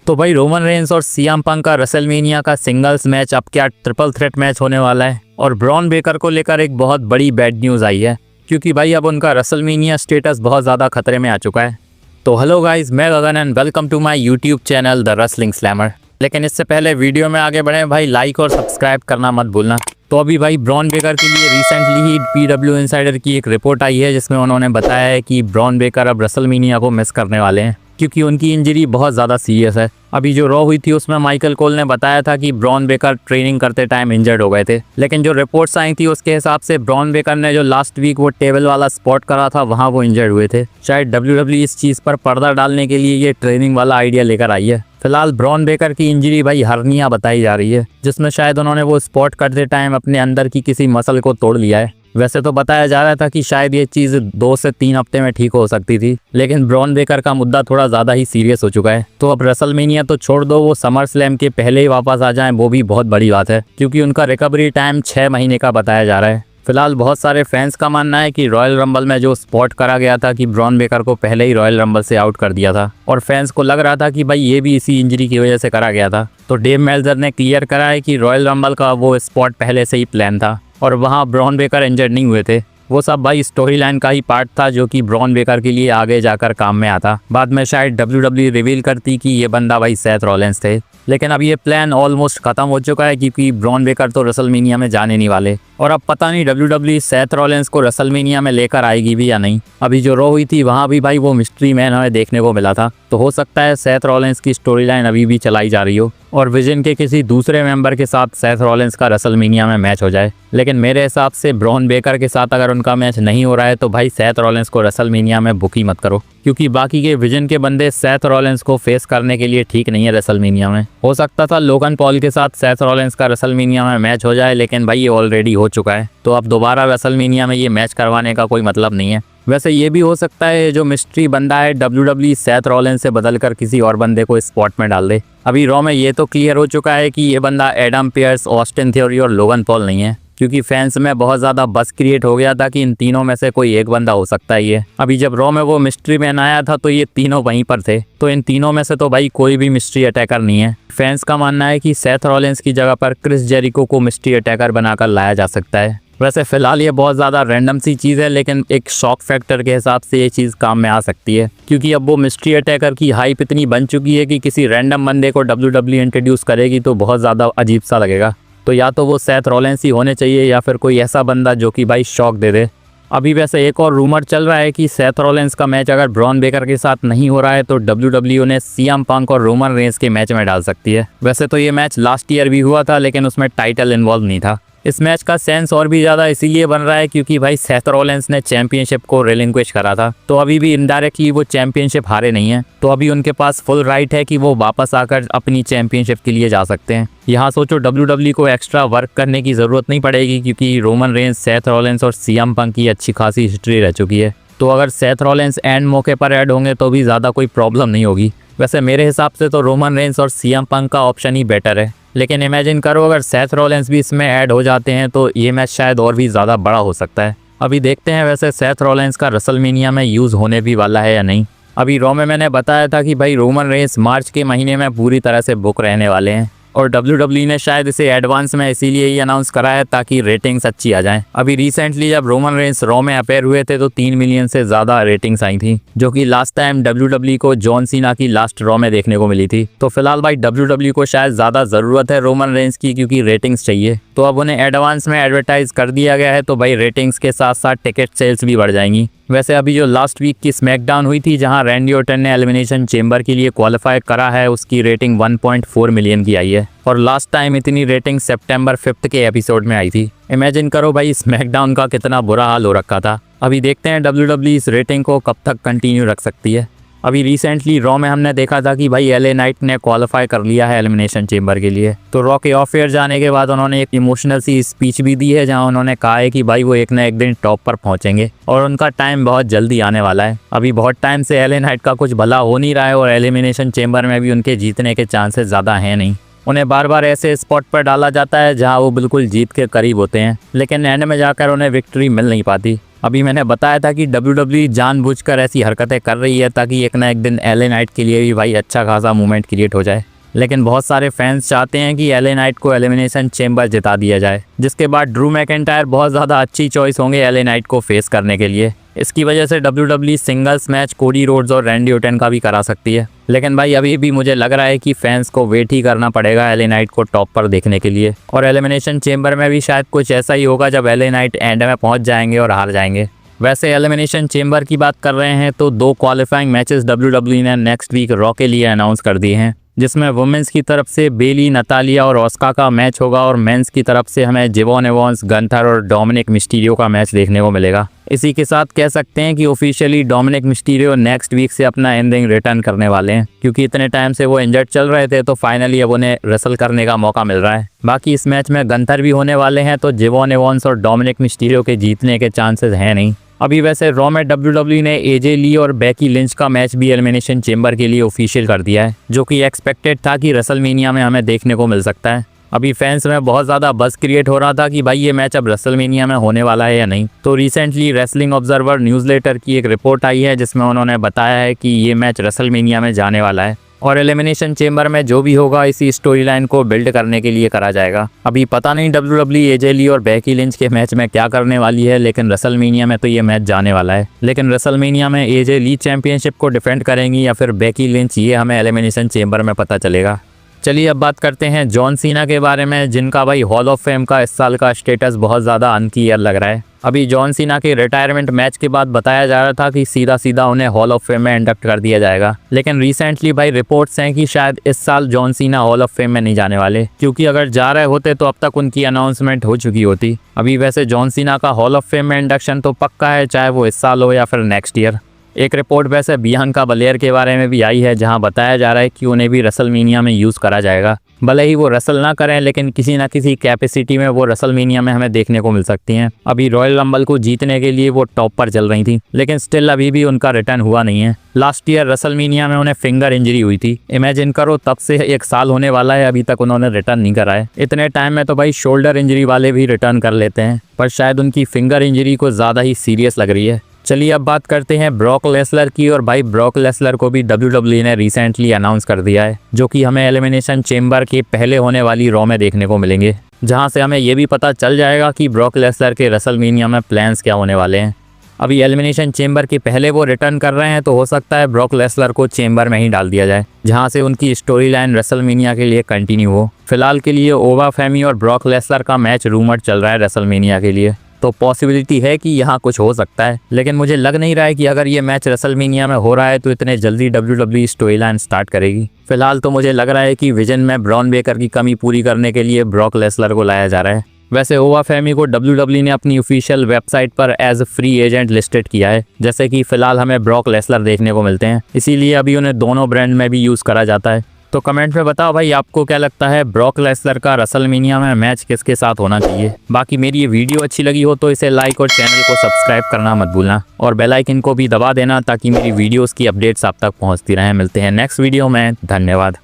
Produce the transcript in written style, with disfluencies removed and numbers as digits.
तो भाई Roman Reigns और सीएम पंक का रेसलमेनिया का सिंगल्स मैच अब क्या ट्रिपल थ्रेट मैच होने वाला है। और ब्रॉन बेकर को लेकर एक बहुत बड़ी बैड न्यूज़ आई है, क्योंकि भाई अब उनका रेसलमेनिया स्टेटस बहुत ज़्यादा खतरे में आ चुका है। तो हेलो गाइस, मैं Gagan and welcome to my YouTube channel the wrestling slammer. लेकिन इससे पहले वीडियो में आगे बढ़े भाई, लाइक और सब्सक्राइब करना मत भूलना। तो अभी भाई ब्रॉन बेकर के लिए रिसेंटली ही PW इनसाइडर की एक रिपोर्ट आई है, जिसमें उन्होंने बताया है कि ब्रॉन बेकर अब रेसलमेनिया को मिस करने वाले हैं, क्योंकि उनकी इंजरी बहुत ज़्यादा सीरियस है। अभी जो रॉ हुई थी उसमें माइकल कोल ने बताया था कि ब्रॉन बेकर ट्रेनिंग करते टाइम इंजर्ड हो गए थे, लेकिन जो रिपोर्ट्स आई थी उसके हिसाब से ब्रॉन बेकर ने जो लास्ट वीक वो टेबल वाला स्पॉट करा था वहाँ वो इंजर्ड हुए थे। शायद WWE इस चीज़ पर पर्दा डालने के लिए ये ट्रेनिंग वाला आइडिया लेकर आई है। फिलहाल ब्रॉन बेकर की इंजरी भाई हर्निया बताई जा रही है, जिसमें शायद उन्होंने वो स्पॉट करते टाइम अपने अंदर की किसी मसल को तोड़ लिया है। वैसे तो बताया जा रहा था कि शायद ये चीज़ 2 से 3 हफ्ते में ठीक हो सकती थी, लेकिन ब्रॉन बेकर का मुद्दा थोड़ा ज़्यादा ही सीरियस हो चुका है। तो अब रेसलमेनिया तो छोड़ दो, वो समर स्लैम के पहले ही वापस आ जाएं वो भी बहुत बड़ी बात है, क्योंकि उनका रिकवरी टाइम 6 महीने का बताया जा रहा है। फिलहाल बहुत सारे फैंस का मानना है कि रॉयल रंबल में जो स्पॉट करा गया था कि ब्रॉन बेकर को पहले ही रॉयल रंबल से आउट कर दिया था, और फैंस को लग रहा था कि भाई ये भी इसी इंजरी की वजह से करा गया था। तो डेव मेल्जर ने क्लियर करा है कि रॉयल रंबल का वो स्पॉट पहले से ही प्लान था और वहाँ ब्रॉन बेकर इंजर्ड नहीं हुए थे। वो सब भाई स्टोरी लाइन का ही पार्ट था, जो कि ब्रॉन बेकर के लिए आगे जाकर काम में आता। बाद में शायद WWE रिवील करती कि ये बंदा भाई सेथ रॉलिंस थे, लेकिन अब ये प्लान ऑलमोस्ट खत्म हो चुका है, क्योंकि ब्रॉन बेकर तो रेसलमेनिया में जाने नहीं वाले। और अब पता नहीं WWE सेथ रॉलिंस को रेसलमेनिया में लेकर आएगी भी या नहीं। अभी जो रॉ हुई थी वहाँ भी भाई वो मिस्ट्री मैन हमें देखने को मिला था, तो हो सकता है सेथ रॉलिंस की स्टोरी लाइन अभी भी चलाई जा रही हो और विजन के किसी दूसरे मेंबर के साथ सेथ रॉलिंस का रेसलमेनिया में मैच हो जाए। लेकिन मेरे हिसाब से ब्रॉन बेकर के साथ अगर उनका मैच नहीं हो रहा है तो भाई सेथ रॉलिंस को रेसलमेनिया में बुक ही मत करो, क्योंकि बाकी के विजन के बंदे सेथ रॉलिंस को फेस करने के लिए ठीक नहीं है रेसलमेनिया में। हो सकता था लोगन पॉल के साथ सेथ रॉलिंस का रेसलमेनिया में मैच हो जाए, लेकिन भाई ये ऑलरेडी हो चुका है, तो अब दोबारा रेसलमेनिया में ये मैच करवाने का कोई मतलब नहीं है। वैसे ये भी हो सकता है जो मिस्ट्री बंदा है WWE सेथ रॉलिंस से बदलकर किसी और बंदे को स्पॉट में डाल दे। अभी रॉ में ये तो क्लियर हो चुका है कि ये बंदा एडम पियर्स, ऑस्टिन थ्योरी और लोगन पॉल नहीं है, क्योंकि फैंस में बहुत ज़्यादा बस क्रिएट हो गया था कि इन तीनों में से कोई एक बंदा हो सकता है ये। अभी जब रॉ में वो मिस्ट्री मैन आया था तो ये तीनों वहीं पर थे, तो इन तीनों में से तो भाई कोई भी मिस्ट्री अटैकर नहीं है। फैंस का मानना है कि सेथ रॉलिंस की जगह पर क्रिस जेरिको को मिस्ट्री अटैकर बनाकर लाया जा सकता है। वैसे फिलहाल ये बहुत ज़्यादा रैंडम सी चीज़ है, लेकिन एक शॉक फैक्टर के हिसाब से ये चीज़ काम में आ सकती है, क्योंकि अब वो मिस्ट्री अटैकर की हाइप इतनी बन चुकी है कि किसी रैंडम बंदे को WWE इंट्रोड्यूस करेगी तो बहुत ज़्यादा अजीब सा लगेगा। तो या तो वो सेथ रॉलिंस ही होने चाहिए या फिर कोई ऐसा बंदा जो कि भाई शॉक दे दे। अभी वैसे एक और रूमर चल रहा है कि सेथ रॉलिंस का मैच अगर ब्रॉन बेकर के साथ नहीं हो रहा है तो WWE उन्हें सीएम पंक और रोमन रेंस के मैच में डाल सकती है। वैसे तो ये मैच लास्ट ईयर भी हुआ था, लेकिन उसमें टाइटल इन्वॉल्व नहीं था। इस मैच का सेंस और भी ज़्यादा इसीलिए बन रहा है क्योंकि भाई सेथ रॉलिंस ने चैंपियनशिप को रिलिंक्विश करा था, तो अभी भी इनडायरेक्टली वो चैंपियनशिप हारे नहीं हैं, तो अभी उनके पास फुल राइट है कि वो वापस आकर अपनी चैंपियनशिप के लिए जा सकते हैं। यहाँ सोचो WWE को एक्स्ट्रा वर्क करने की ज़रूरत नहीं पड़ेगी, क्योंकि रोमन रेंस, सेथ रॉलिंस और सीएम पंक की अच्छी खासी हिस्ट्री रह चुकी है। तो अगर सेथ रॉलिंस एंड मौके पर ऐड होंगे तो भी ज़्यादा कोई प्रॉब्लम नहीं होगी। वैसे मेरे हिसाब से तो रोमन रेंस और सीएम पंक का ऑप्शन ही बेटर है, लेकिन इमेजिन करो अगर सेथ रॉलिंस भी इसमें ऐड हो जाते हैं तो ये मैच शायद और भी ज़्यादा बड़ा हो सकता है। अभी देखते हैं वैसे सेथ रॉलिंस का रेसलमेनिया में यूज़ होने भी वाला है या नहीं। अभी रॉ में मैंने बताया था कि भाई रोमन रेंस मार्च के महीने में पूरी तरह से बुक रहने वाले हैं, और WWE ने शायद इसे एडवांस में इसीलिए ही अनाउंस करा है ताकि रेटिंग्स अच्छी आ जाएं। अभी रिसेंटली जब रोमन रेंस रॉ में अपेयर हुए थे तो 3 मिलियन से ज़्यादा रेटिंग्स आई थी, जो कि लास्ट टाइम WWE को जॉन सीना की लास्ट रॉ में देखने को मिली थी। तो फिलहाल भाई WWE को शायद ज़्यादा ज़रूरत है रोमन रेंस की, क्योंकि रेटिंग्स चाहिए, तो अब उन्हें एडवांस में एडवर्टाइज कर दिया गया है, तो भाई रेटिंग्स के साथ साथ टिकट सेल्स भी बढ़ जाएंगी। वैसे अभी जो लास्ट वीक की स्मैकडाउन हुई थी जहां रैंडी ऑर्टन ने एलिमिनेशन चेंबर के लिए क्वालिफाई करा है, उसकी रेटिंग 1.4 मिलियन की आई है, और लास्ट टाइम इतनी रेटिंग सितंबर 5 के एपिसोड में आई थी। इमेजिन करो भाई स्मैकडाउन का कितना बुरा हाल हो रखा था। अभी देखते हैं WWE इस रेटिंग को कब तक कंटिन्यू रख सकती है। अभी रिसेंटली रॉ में हमने देखा था कि भाई LA नाइट ने क्वालिफाई कर लिया है एलिमिनेशन चेंबर के लिए, तो रॉ के ऑफ एयर जाने के बाद उन्होंने एक इमोशनल सी स्पीच भी दी है जहां उन्होंने कहा है कि भाई वो एक ना एक दिन टॉप पर पहुंचेंगे और उनका टाइम बहुत जल्दी आने वाला है। अभी बहुत टाइम से LA नाइट का कुछ भला हो नहीं रहा है और एलिमिनेशन चेंबर में भी उनके जीतने के चांसेस ज़्यादा हैं नहीं। उन्हें बार बार ऐसे स्पॉट पर डाला जाता है जहां वो बिल्कुल जीत के करीब होते हैं, लेकिन एंड में जाकर उन्हें विक्ट्री मिल नहीं पाती। अभी मैंने बताया था कि WWE जानबूझकर ऐसी हरकतें कर रही है ताकि एक ना एक दिन LA नाइट के लिए भी भाई अच्छा खासा मूवमेंट क्रिएट हो जाए। लेकिन बहुत सारे फैंस चाहते हैं कि LA नाइट को एलिमिनेशन चेंबर जिता दिया जाए, जिसके बाद ड्रू मैकिंटायर बहुत ज़्यादा अच्छी चॉइस होंगे LA नाइट को फेस करने के लिए। इसकी वजह से WWE singles match Cody Rhodes और रैंडी ओर्टन का भी करा सकती है। लेकिन भाई अभी भी मुझे लग रहा है कि फैंस को वेट ही करना पड़ेगा LA नाइट को टॉप पर देखने के लिए, और एलिमिनेशन चेंबर में भी शायद कुछ ऐसा ही होगा जब LA नाइट एंड में पहुंच जाएंगे और हार जाएंगे। वैसे एलिमिनेशन चेंबर की बात कर रहे हैं तो 2 क्वालिफाइंग मैचेस WWE ने नेक्स्ट वीक रॉ के लिए अनाउंस कर दिए हैं, जिसमें वुमेन्स की तरफ से बेली, नतालिया और ऑस्का का मैच होगा और मेंस की तरफ से हमें जिवॉन एवंस, गंथर और डोमिनिक मिस्टीरियो का मैच देखने को मिलेगा। इसी के साथ कह सकते हैं कि officially Dominik Mysterio next week से अपना इन रिंग रिटर्न करने वाले हैं, क्योंकि इतने टाइम से वो इंजर्ड चल रहे थे, तो फाइनली अब उन्हें रेसल करने का मौका मिल रहा है। बाकी इस मैच में गंथर भी होने वाले हैं, तो जिवॉन एवंस और डोमिनिक मिस्टीरियो के जीतने के चांसेस हैं नहीं। अभी वैसे रॉ में WWE ने AJ ली और बेकी लिंच का मैच भी एलिमिनेशन चेंबर के लिए ऑफिशियल कर दिया है, जो कि एक्सपेक्टेड था कि रेसलमेनिया में हमें देखने को मिल सकता है। अभी फैंस में बहुत ज़्यादा बज़ क्रिएट हो रहा था कि भाई ये मैच अब रेसलमेनिया में होने वाला है या नहीं। तो रिसेंटली रेसलिंग ऑब्जर्वर न्यूज़लेटर की एक रिपोर्ट आई है, जिसमें उन्होंने बताया है कि ये मैच रेसलमेनिया में जाने वाला है और एलिमिनेशन चेंबर में जो भी होगा इसी स्टोरी लाइन को बिल्ड करने के लिए करा जाएगा। अभी पता नहीं WWE AJ ली और बेकी लिंच के मैच में क्या करने वाली है, लेकिन रेसलमेनिया में तो ये मैच जाने वाला है। लेकिन रेसलमेनिया में AJ ली चैंपियनशिप को डिफेंड करेंगी या फिर बेकी लिंच, ये हमें एलिमिनेशन चेंबर में पता चलेगा। चलिए अब बात करते हैं जॉन सीना के बारे में, जिनका भाई हॉल ऑफ फेम का इस साल का स्टेटस बहुत ज़्यादा अनक्लियर लग रहा है। अभी जॉन सीना के रिटायरमेंट मैच के बाद बताया जा रहा था कि सीधा सीधा उन्हें हॉल ऑफ फेम में इंडक्ट कर दिया जाएगा, लेकिन रिसेंटली भाई रिपोर्ट्स हैं कि शायद इस साल John Cena hall of fame में नहीं जाने वाले, क्योंकि अगर जा रहे होते तो अब तक उनकी अनाउंसमेंट हो चुकी होती। अभी वैसे जॉन सीना का हॉल ऑफ फेम में इंडक्शन तो पक्का है, चाहे वो इस साल हो या फिर नेक्स्ट ईयर। एक रिपोर्ट वैसे बियांका बलेयर के बारे में भी आई है, जहां बताया जा रहा है कि उन्हें भी रेसलमेनिया में यूज़ करा जाएगा। भले ही वो रेसल ना करें, लेकिन किसी ना किसी कैपेसिटी में वो रेसलमेनिया में हमें देखने को मिल सकती हैं। अभी रॉयल रंबल को जीतने के लिए वो टॉप पर चल रही थी, लेकिन स्टिल अभी भी उनका रिटर्न हुआ नहीं है। लास्ट ईयर रेसलमेनिया में उन्हें फिंगर इंजरी हुई थी। इमेजिन करो, तब से 1 साल होने वाला है, अभी तक उन्होंने रिटर्न नहीं करा है। इतने टाइम में तो भाई शोल्डर इंजरी वाले भी रिटर्न कर लेते हैं, पर शायद उनकी फिंगर इंजरी को ज़्यादा ही सीरियस लग रही है। चलिए अब बात करते हैं ब्रॉक लेसलर की, और भाई ब्रॉक लेसलर को भी WWE ने रिसेंटली अनाउंस कर दिया है, जो कि हमें एलिमिनेशन चेंबर के पहले होने वाली रॉ में देखने को मिलेंगे, जहां से हमें ये भी पता चल जाएगा कि ब्रॉक लेसलर के रेसलमेनिया में प्लान्स क्या होने वाले हैं। अभी एलिमिनेशन चेंबर के पहले वो रिटर्न कर रहे हैं, तो हो सकता है ब्रॉक लेसलर को चेंबर में ही डाल दिया जाए, जहां से उनकी स्टोरी लाइन रेसलमेनिया के लिए कंटिन्यू हो। फिलहाल के लिए ओवा फेमी और ब्रॉक लेसलर का मैच रूमर चल रहा है रेसलमेनिया के लिए, तो पॉसिबिलिटी है कि यहाँ कुछ हो सकता है, लेकिन मुझे लग नहीं रहा है कि अगर ये मैच रेसलमेनिया में हो रहा है तो इतने जल्दी WWE स्टोरी लाइन स्टार्ट करेगी। फिलहाल तो मुझे लग रहा है कि विजन में ब्रॉन बेकर की कमी पूरी करने के लिए ब्रॉक लेसलर को लाया जा रहा है। वैसे ओवा फेमी को WWE ने अपनी ऑफिशियल वेबसाइट पर एज फ्री एजेंट लिस्टेड किया है, जैसे कि फिलहाल हमें ब्रॉक लेसलर देखने को मिलते हैं, इसीलिए अभी उन्हें दोनों ब्रांड में भी यूज़ करा जाता है। तो कमेंट में बताओ भाई, आपको क्या लगता है ब्रॉक लेसलर का रेसलमेनिया में मैच किसके साथ होना चाहिए। बाकी मेरी ये वीडियो अच्छी लगी हो तो इसे लाइक और चैनल को सब्सक्राइब करना मत भूलना, और बेल आइकन को भी दबा देना ताकि मेरी वीडियोस की अपडेट्स आप तक पहुंचती रहें। मिलते हैं नेक्स्ट वीडियो में, धन्यवाद।